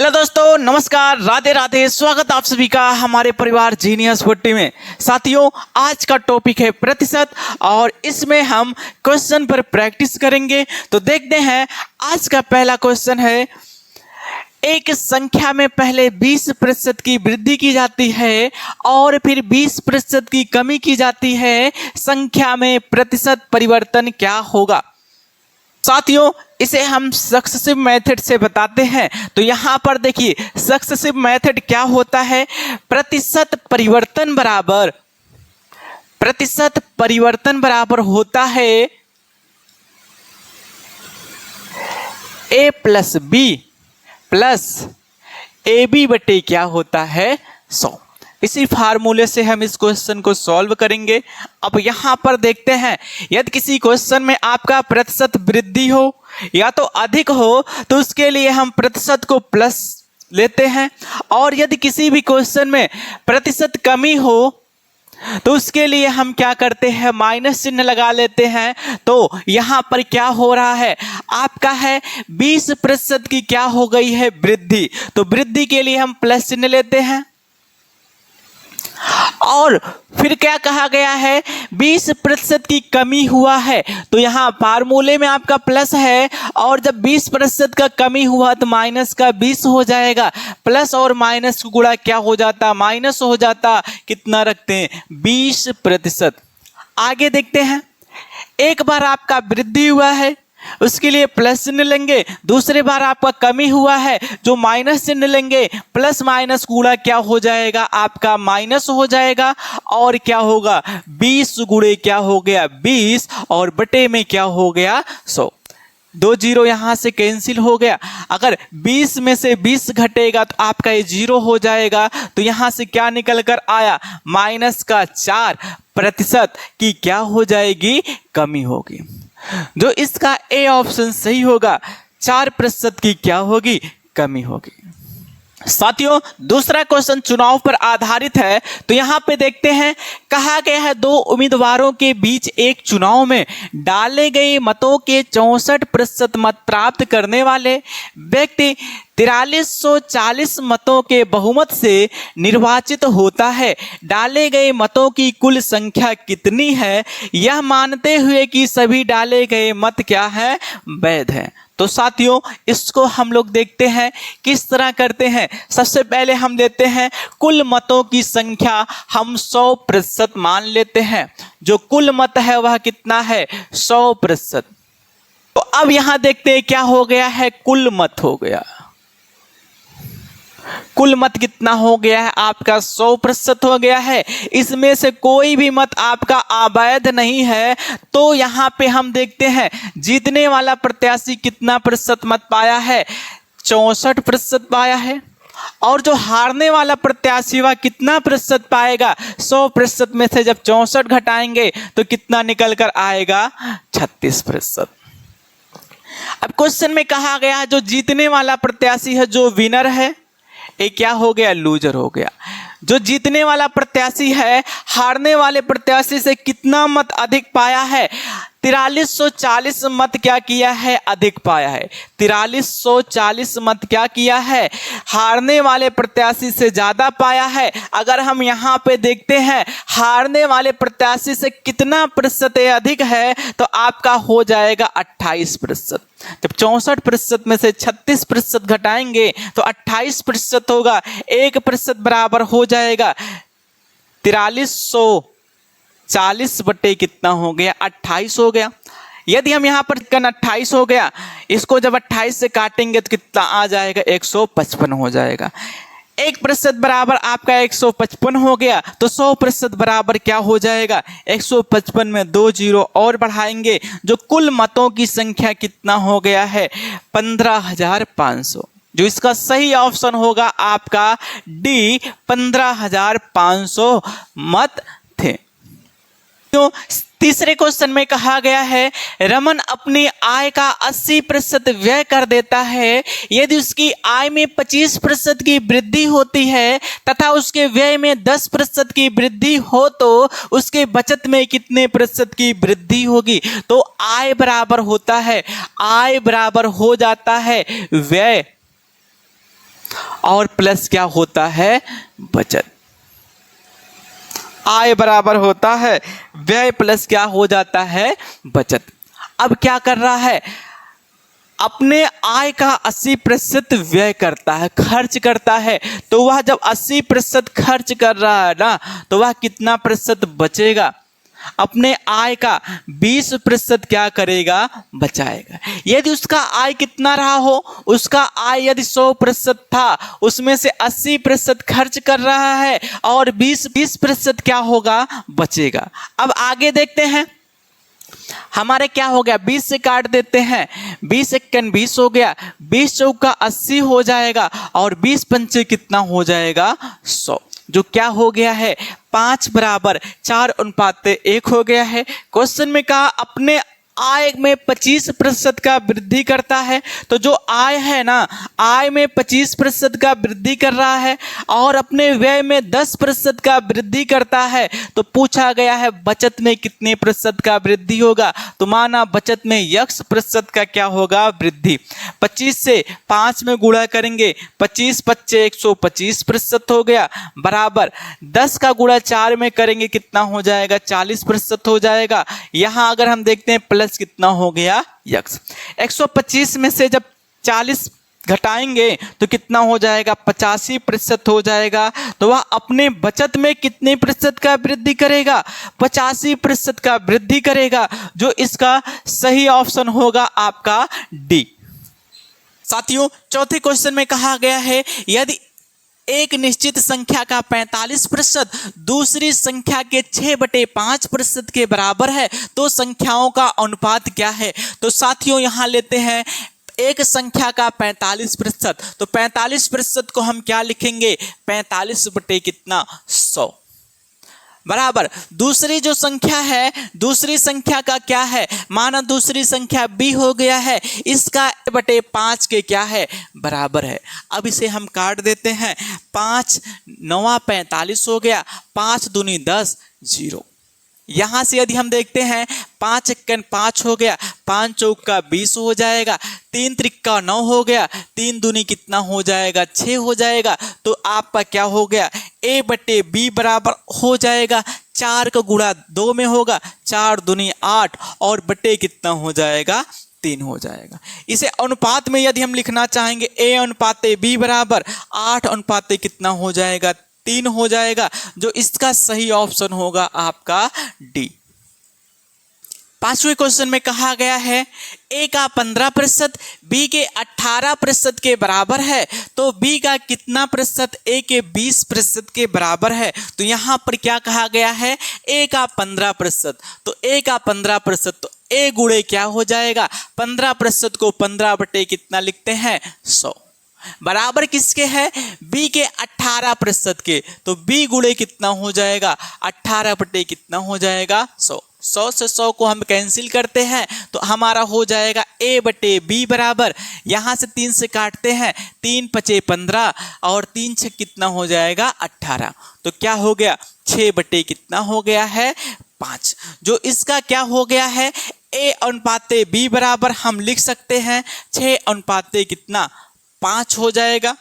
Hello दोस्तों, नमस्कार, राधे राधे। स्वागत आप सभी का हमारे परिवार जीनियस 40 में। साथियों, आज का टॉपिक है प्रतिशत और इसमें हम क्वेश्चन पर प्रैक्टिस करेंगे। तो देखते हैं, आज का पहला क्वेश्चन है, एक संख्या में पहले 20% की वृद्धि की जाती है और फिर 20% की कमी की जाती है, संख्या में प्रतिशत परिवर्तन क्या होगा। साथियों, इसे हम सक्सेसिव मेथड से बताते हैं। तो यहाँ पर देखिए, सक्सेसिव मेथड क्या होता है, प्रतिशत परिवर्तन बराबर होता है a plus B plus A B बटे क्या होता है 100। इसी फार्मूले से हम इस क्वेश्चन को सॉल्व करेंगे। अब यहाँ पर देखते हैं, यदि किसी क्वेश्चन में आपका प्रतिशत वृद्धि हो या तो अधिक हो तो उसके लिए हम प्रतिशत को प्लस लेते हैं, और यदि किसी भी क्वेश्चन में प्रतिशत कमी हो तो उसके लिए हम क्या करते हैं, माइनस चिन्ह लगा लेते हैं। तो यहाँ पर क्या हो रहा है, आपका है 20% की क्या हो गई है, वृद्धि। तो वृद्धि के लिए हम प्लस चिन्ह लेते हैं, और फिर क्या कहा गया है, 20% की कमी हुआ है। तो यहाँ फार्मूले में आपका प्लस है, और जब 20% का कमी हुआ तो माइनस का 20 हो जाएगा। प्लस और माइनस को गुणा क्या हो जाता, माइनस हो जाता। कितना रखते हैं, 20%। आगे देखते हैं, एक बार आपका वृद्धि हुआ है उसके लिए प्लस चिन्ह लेंगे, दूसरी बार आपका कमी हुआ है जो माइनस चिन्ह लेंगे। प्लस माइनस गुणा क्या हो जाएगा, आपका माइनस हो जाएगा, और क्या होगा, 20 गुणे क्या हो गया 20, और बटे में क्या हो गया 100। 2 जीरो यहाँ से कैंसिल हो गया। अगर 20 में से 20 घटेगा तो आपका ये 0 हो जाएगा। तो यहाँ से क्या निकल कर आया, माइनस का 4% की क्या हो जाएगी, कमी होगी। जो इसका ए ऑप्शन सही होगा, 4% की क्या होगी, कमी होगी। साथियों, दूसरा क्वेश्चन चुनाव पर आधारित है। तो यहाँ पे देखते हैं, कहा गया है 2 उम्मीदवारों के बीच एक चुनाव में डाले गए मतों के 64% मत प्राप्त करने वाले व्यक्ति 4340 मतों के बहुमत से निर्वाचित होता है। डाले गए मतों की कुल संख्या कितनी है, यह मानते हुए कि सभी डाले गए मत क्या है, वैध है। तो साथियों, इसको हम लोग देखते हैं किस तरह करते हैं। सबसे पहले हम लेते हैं कुल मतों की संख्या, हम 100% मान लेते हैं। जो कुल मत है वह कितना है, 100%। तो अब यहां देखते हैं क्या हो गया है, कुल मत हो गया। कुल मत कितना हो गया है, आपका 100% हो गया है। इसमें से कोई भी मत आपका अवैध नहीं है। तो यहां पे हम देखते हैं, जीतने वाला प्रत्याशी कितना प्रतिशत मत पाया है, 64% पाया है। और जो हारने वाला प्रत्याशी वह कितना प्रतिशत पाएगा, 100% में से जब 64 घटाएंगे तो कितना निकल कर आएगा, 36%। अब क्वेश्चन में कहा गया है, जो जीतने वाला प्रत्याशी है, जो विनर है, ये क्या हो गया, लूजर हो गया। जो जीतने वाला प्रत्याशी है, हारने वाले प्रत्याशी से कितना मत अधिक पाया है, 4340 मत क्या किया है, अधिक पाया है। 4340 मत क्या किया है, हारने वाले प्रत्याशी से ज्यादा पाया है। अगर हम यहाँ पे देखते हैं, हारने वाले प्रत्याशी से कितना प्रतिशत अधिक है, तो आपका हो जाएगा 28%। जब 64% में से 36% घटाएंगे तो 28% होगा। 1% बराबर हो जाएगा 4340 बटे कितना हो गया, 28 हो गया। यदि हम यहाँ पर 28 हो गया, इसको जब 28 से काटेंगे तो कितना आ जाएगा, 155 हो जाएगा। 1% बराबर आपका 155 हो गया। तो 100% बराबर क्या हो जाएगा, 155 में 2 जीरो और बढ़ाएंगे। जो कुल मतों की संख्या कितना हो गया है, 15,500। जो इसका सही ऑप्शन होगा आपका डी, 15,500 मत थे। तो तीसरे क्वेश्चन में कहा गया है, रमन अपनी आय का 80% व्यय कर देता है। यदि उसकी आय में 25% की वृद्धि होती है तथा उसके व्यय में 10% की वृद्धि हो तो उसके बचत में कितने प्रतिशत की वृद्धि होगी। तो आय बराबर होता है, आय बराबर हो जाता है व्यय और प्लस क्या होता है, बचत। आय बराबर होता है व्यय प्लस क्या हो जाता है, बचत। अब क्या कर रहा है, अपने आय का 80% व्यय करता है, खर्च करता है। तो वह जब 80% खर्च कर रहा है ना, तो वह कितना प्रतिशत बचेगा, अपने आय का 20% क्या करेगा, बचाएगा। यदि उसका आय कितना रहा हो, उसका आय यदि 100% था, उसमें से 80% खर्च कर रहा है और 20% क्या होगा, बचेगा। अब आगे देखते हैं, हमारे क्या हो गया, 20 से काट देते हैं, 20 एक्कन 20 हो गया, 20 चौका 80 हो जाएगा और 20 पंचे कितना हो जाएगा, 100, जो क्या हो गया है 5 बराबर 4:1 हो गया है। क्वेश्चन में कहा अपने आय में 25% का वृद्धि करता है। तो जो आय है ना, आय में 25% का वृद्धि कर रहा है और अपने व्यय में 10% का वृद्धि करता है। तो पूछा गया है बचत में कितने प्रतिशत का वृद्धि होगा। तो माना बचत में x% का क्या होगा, वृद्धि। 25 से 5 में गुणा करेंगे, 25 पच्चे 125% हो गया, बराबर 10 का गुणा 4 में करेंगे कितना हो जाएगा, 40% हो जाएगा। यहाँ अगर हम देखते हैं प्लस कितना हो गया, x। 125 में से जब 40 घटाएंगे तो कितना हो जाएगा, 85% हो जाएगा। तो वह अपने बचत में कितने प्रतिशत का वृद्धि करेगा, 85% का वृद्धि करेगा, जो इसका सही ऑप्शन होगा आपका डी। साथियों, चौथे क्वेश्चन में कहा गया है यदि एक निश्चित संख्या का 45% दूसरी संख्या के 6/5% के बराबर है तो संख्याओं का अनुपात क्या है। तो साथियों यहाँ लेते हैं एक संख्या का 45%, तो 45% को हम क्या लिखेंगे, 45 बटे कितना, 100, बराबर दूसरी जो संख्या है, दूसरी संख्या का क्या है, माना दूसरी संख्या b हो गया है, इसका बटे 5 के क्या है, बराबर है। अब इसे हम काट देते हैं, 5 9 45 हो गया, 5 दूनी 10, 0। यहाँ से यदि हम देखते हैं 5 एक्कन 5 हो गया, 5 चौका 20 हो जाएगा, 3 त्रिक्का 9 हो गया, 3 दूनी कितना हो जाएगा, 6 हो जाएगा। तो आपका क्या हो गया, a बटे b बराबर हो जाएगा 4 का गुणा 2 में होगा, 4 दूनी 8 और बटे कितना हो जाएगा, 3 हो जाएगा। इसे अनुपात में यदि हम लिखना चाहेंगे a अनुपात b बराबर 8 अनुपात कितना हो जाएगा, 3 हो जाएगा, जो इसका सही ऑप्शन होगा आपका डी। पांचवें क्वेश्चन में कहा गया है a का 15% b के 18% के बराबर है तो b का कितना प्रतिशत a के 20% के बराबर है। तो यहाँ पर क्या कहा गया है, a का 15%, तो a का 15%, तो a गुणे क्या हो जाएगा, 15% को 15 बटे कितना लिखते हैं, 100, बराबर किसके है, b के 18% के। तो b गुणे कितना हो जाएगा, 18 बटे कितना हो जाएगा, 100। 100 से 100 को हम कैंसिल करते हैं तो हमारा हो जाएगा a बटे b बराबर, यहाँ से 3 से काटते हैं, 3 पचे 15 और 3 छः कितना हो जाएगा, 18। तो क्या हो गया, 6 बटे कितना हो गया है, 5, जो इसका क्या हो गया है, a अनुपात b बराबर हम लिख सकते हैं 6 अनुपात कितना, 5 हो जाएगा।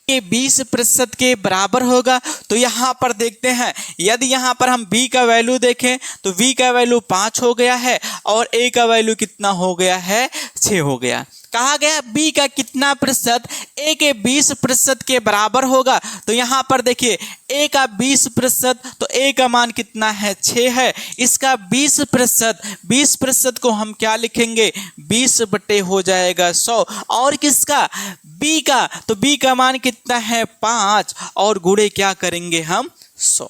ये 20% के बराबर होगा। तो यहाँ पर देखते हैं यदि यहाँ पर हम b का वैल्यू देखें तो v का वैल्यू 5 हो गया है और a का वैल्यू कितना हो गया है, 6 हो गया। कहा गया b का कितना प्रतिशत a के 20% के बराबर होगा। तो यहाँ पर देखिए a का 20%, तो a का मान कितना है, 6 है। इसका 20% को हम क्या लिखेंगे, 20 बटे हो जाएगा 100। और किसका, b का, तो b का मान कितना है, 5 और गुणे क्या करेंगे हम, 100।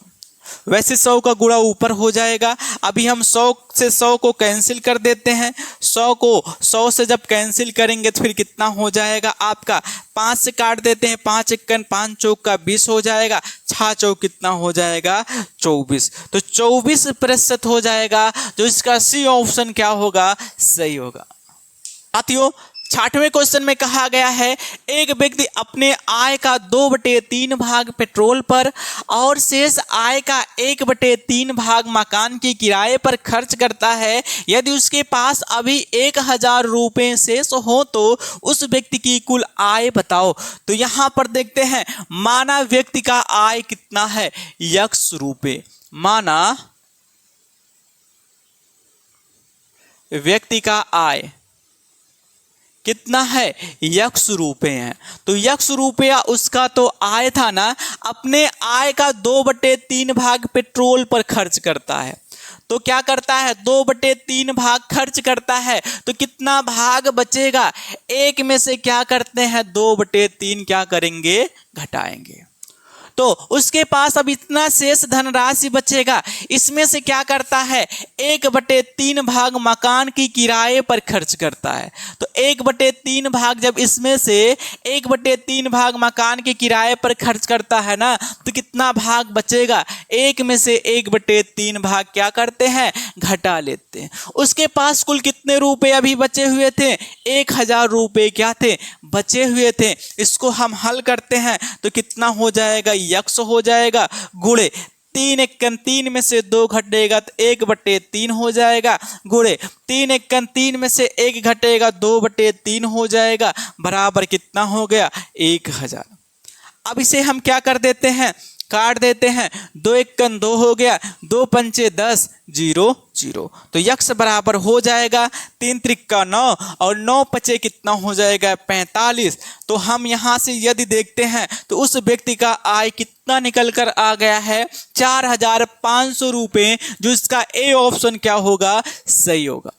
वैसे 100 का गुणा ऊपर हो जाएगा। अभी हम 100 से 100 को कैंसिल कर देते हैं। 100 को 100 से जब कैंसिल करेंगे तो फिर कितना हो जाएगा आपका, 5 से काट देते हैं, 5 एक्कन 5 चौका 20 हो जाएगा, 6 चौक कितना हो जाएगा, 24। तो 24% हो जाएगा, जो इसका सी ऑप्शन क्या होगा, सही होगा। साथियों छठवें क्वेश्चन में कहा गया है एक व्यक्ति अपने आय का 2/3 भाग पेट्रोल पर और शेष आय का 1/3 भाग मकान के किराए पर खर्च करता है। यदि उसके पास अभी 1000 रुपये शेष हो तो उस व्यक्ति की कुल आय बताओ। तो यहाँ पर देखते हैं माना व्यक्ति का आय कितना है, x रुपये। माना व्यक्ति का आय कितना है, x रुपये है। तो x रुपया उसका तो आय था ना, अपने आय का 2/3 भाग पेट्रोल पर खर्च करता है। तो क्या करता है, 2/3 भाग खर्च करता है। तो कितना भाग बचेगा, एक में से क्या करते हैं 2/3 क्या करेंगे, घटाएंगे। तो उसके पास अब इतना शेष धनराशि बचेगा। इसमें से क्या करता है, 1/3 भाग मकान की किराए पर खर्च करता है। तो 1/3 भाग जब इसमें से 1/3 भाग मकान के किराए पर खर्च करता है ना, तो कितना भाग बचेगा, एक में से 1/3 भाग क्या करते हैं, घटा लेते हैं। उसके पास कुल कितने रुपए अभी बचे हुए थे, 1000 रुपये क्या थे, बचे हुए थे। इसको हम हल करते हैं तो कितना हो जाएगा, x हो जाएगा, गुणे 3 × 3 में से 2 घटेगा तो 1/3 हो जाएगा, गुणे 3 × 3 में से 1 घटेगा 2/3 हो जाएगा, बराबर कितना हो गया, 1000। अब इसे हम क्या कर देते हैं, काट देते हैं। 2 × 2 हो गया, 2 × 5 = 10, 0 0। तो x बराबर हो जाएगा 3 × 9 और 9 × कितना हो जाएगा, 45। तो हम यहाँ से यदि देखते हैं तो उस व्यक्ति का आय कितना निकल कर आ गया है, 4500 रुपये, जो इसका ए ऑप्शन क्या होगा, सही होगा।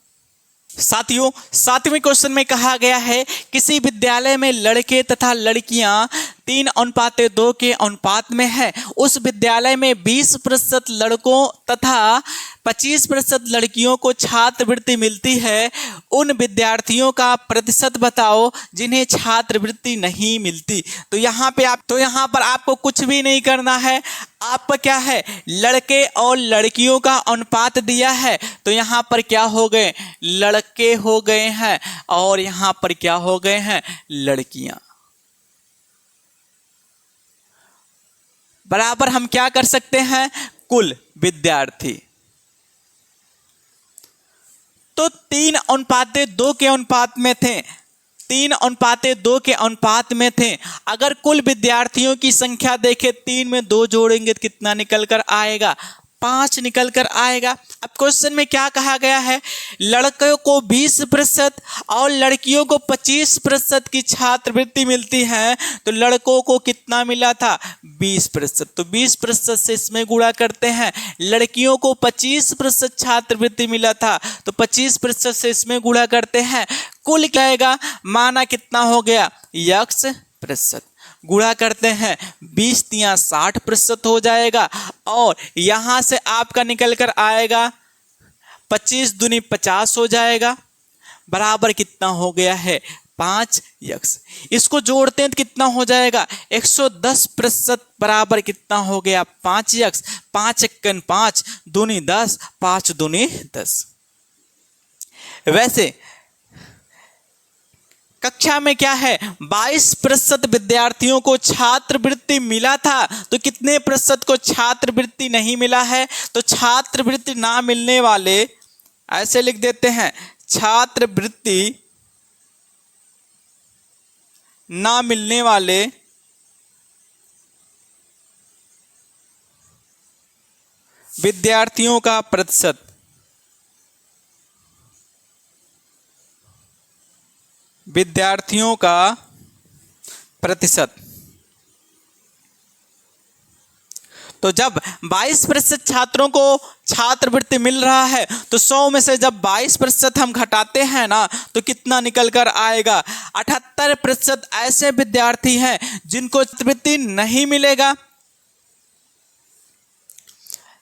साथियों 7वें क्वेश्चन में कहा गया है किसी विद्यालय में लड़के तथा लड़कियां 3:2 के अनुपात में है। उस विद्यालय में 20% लड़कों तथा 25% लड़कियों को छात्रवृत्ति मिलती है। उन विद्यार्थियों का प्रतिशत बताओ जिन्हें छात्रवृत्ति नहीं मिलती। तो यहाँ पर आपको कुछ भी नहीं करना है। आपका क्या है, लड़के और लड़कियों का अनुपात दिया है। तो यहाँ पर क्या हो गए, लड़के हो गए हैं और यहाँ पर क्या हो गए हैं, लड़कियां। बराबर हम क्या कर सकते हैं, कुल विद्यार्थी। तो 3:2 के अनुपात में थे, 3:2 के अनुपात में थे। अगर कुल विद्यार्थियों की संख्या देखें, 3 में 2 जोड़ेंगे तो कितना निकल कर आएगा, 5 निकल कर आएगा। अब क्वेश्चन में क्या कहा गया है, लड़कों को 20% और लड़कियों को 25% की छात्रवृत्ति मिलती है। तो लड़कों को कितना मिला था, 20%। तो 20% से इसमें गुणा करते हैं। लड़कियों को 25% छात्रवृत्ति मिला था, तो 25% से इसमें गुणा करते हैं। कुल क्या आएगा, माना कितना हो गया, x%। गुणा करते हैं, 20 × 60% हो जाएगा और यहां से आपका निकल कर आएगा 25 दूनी 50 हो जाएगा, बराबर कितना हो गया है, 5x। इसको जोड़ते हैं तो कितना हो जाएगा, 110%, बराबर कितना हो गया, 5x। 5 × 5 दूनी 10, 5 दूनी 10। वैसे कक्षा में क्या है, 22% विद्यार्थियों को छात्रवृत्ति मिला था। तो कितने प्रतिशत को छात्रवृत्ति नहीं मिला है, तो छात्रवृत्ति ना मिलने वाले, ऐसे लिख देते हैं, छात्रवृत्ति ना मिलने वाले विद्यार्थियों का प्रतिशत, विद्यार्थियों का प्रतिशत। तो जब 22% छात्रों को छात्रवृत्ति मिल रहा है, तो 100 में से जब 22% हम घटाते हैं ना, तो कितना निकल कर आएगा, 78% ऐसे विद्यार्थी हैं जिनको छात्रवृत्ति नहीं मिलेगा।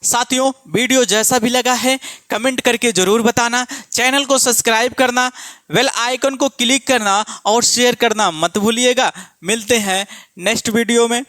साथियों वीडियो जैसा भी लगा है कमेंट करके जरूर बताना, चैनल को सब्सक्राइब करना, बेल आइकन को क्लिक करना और शेयर करना मत भूलिएगा। मिलते हैं नेक्स्ट वीडियो में।